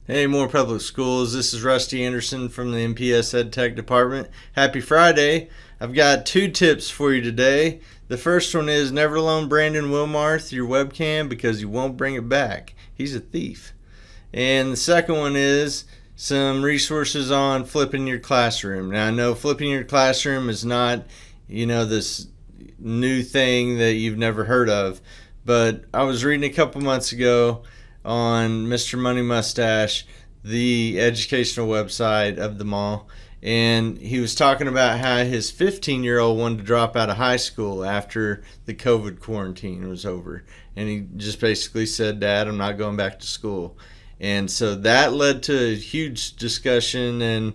Hey, more public schools. This is Rusty Anderson from the MPS EdTech department. Happy Friday. I've got 2 tips for you today. The first one is never loan Brandon Wilmarth your webcam because he won't bring it back. He's a thief. And the second one is some resources on flipping your classroom. Now, I know flipping your classroom is not, this new thing that you've never heard of, but I was reading a couple months ago on Mr. Money Mustache, the educational website of them all, and he was talking about how his 15-year-old wanted to drop out of high school after the COVID quarantine was over, and he just basically said, "Dad, I'm not going back to school." And so that led to a huge discussion and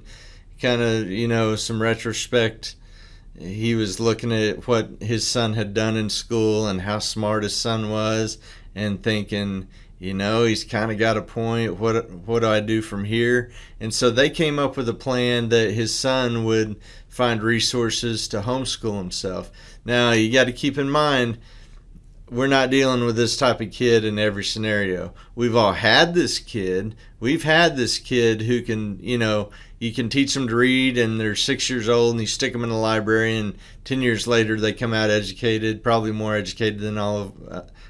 kind of, some retrospect. He was looking at what his son had done in school and how smart his son was and thinking, he's kind of got a point. What do I do from here? And so they came up with a plan that his son would find resources to homeschool himself. Now, you got to keep in mind, we're not dealing with this type of kid in every scenario. We've all had this kid. We've had this kid who can, you can teach them to read and they're 6 years old and you stick them in the library and 10 years later they come out educated, probably more educated than all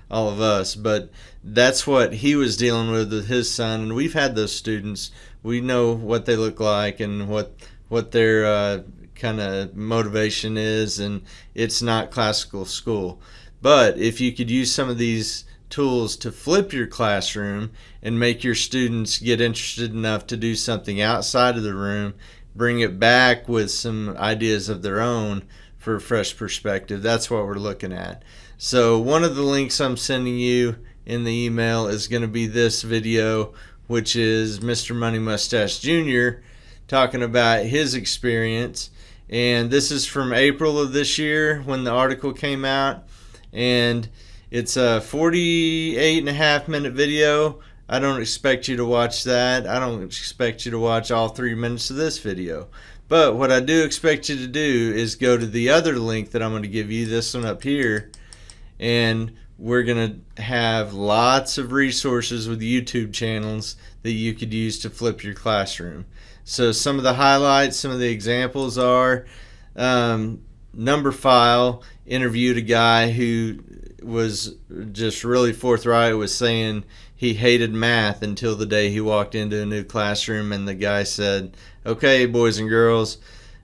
of us. But that's what he was dealing with his son, and we've had those students. We know what they look like and what their kind of motivation is, and it's not classical school. But if you could use some of these tools to flip your classroom and make your students get interested enough to do something outside of the room, bring it back with some ideas of their own for a fresh perspective, that's what we're looking at. So one of the links I'm sending you in the email is going to be this video, which is Mr. Money Mustache Jr. talking about his experience. And this is from April of this year when the article came out. And it's a 48.5-minute video. I don't expect you to watch that. I don't expect you to watch all 3 minutes of this video. But what I do expect you to do is go to the other link that I'm going to give you, this one up here, and we're going to have lots of resources with YouTube channels that you could use to flip your classroom. So some of the highlights, some of the examples are Number File interviewed a guy who was just really forthright, was saying he hated math until the day he walked into a new classroom, and the guy said, "Okay, boys and girls,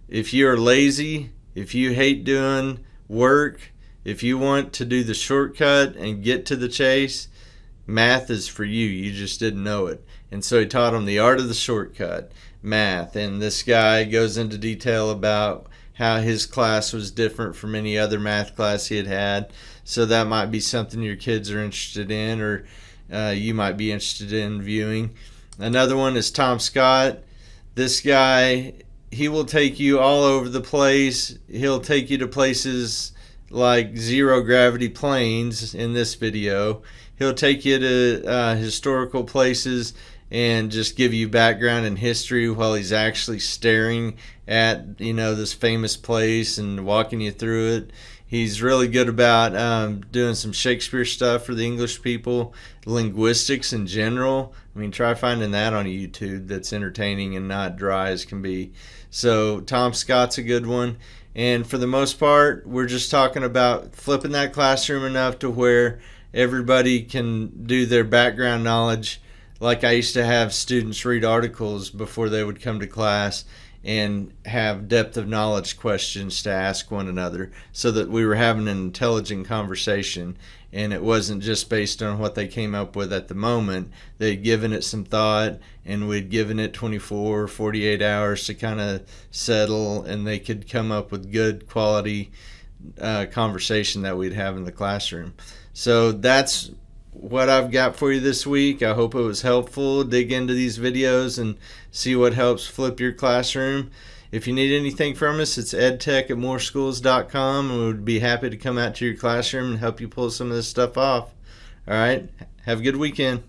if you're lazy, if you hate doing work, if you want to do the shortcut and get to the chase, math is for you. You just didn't know it." And so he taught them the art of the shortcut, math. And this guy goes into detail about how his class was different from any other math class he had had. So that might be something your kids are interested in, or you might be interested in viewing. Another one is Tom Scott. This guy, he will take you all over the place. He'll take you to places like zero gravity planes in this video. He'll take you to historical places and just give you background and history while he's actually staring at this famous place and walking you through it. He's really good about doing some Shakespeare stuff for the English people, linguistics in general. I mean, try finding that on YouTube. That's entertaining and not dry as can be. So Tom Scott's a good one. And for the most part, we're just talking about flipping that classroom enough to where everybody can do their background knowledge. Like I used to have students read articles before they would come to class and have depth of knowledge questions to ask one another, so that we were having an intelligent conversation, and it wasn't just based on what they came up with at the moment. They'd given it some thought, and we'd given it 24 or 48 hours to kind of settle, and they could come up with good quality conversation that we'd have in the classroom. So that's what I've got for you this week. I hope it was helpful. Dig into these videos and see what helps flip your classroom. If you need anything from us, it's edtech@moreschools.com, and we would be happy to come out to your classroom and help you pull some of this stuff off. All right, have a good weekend.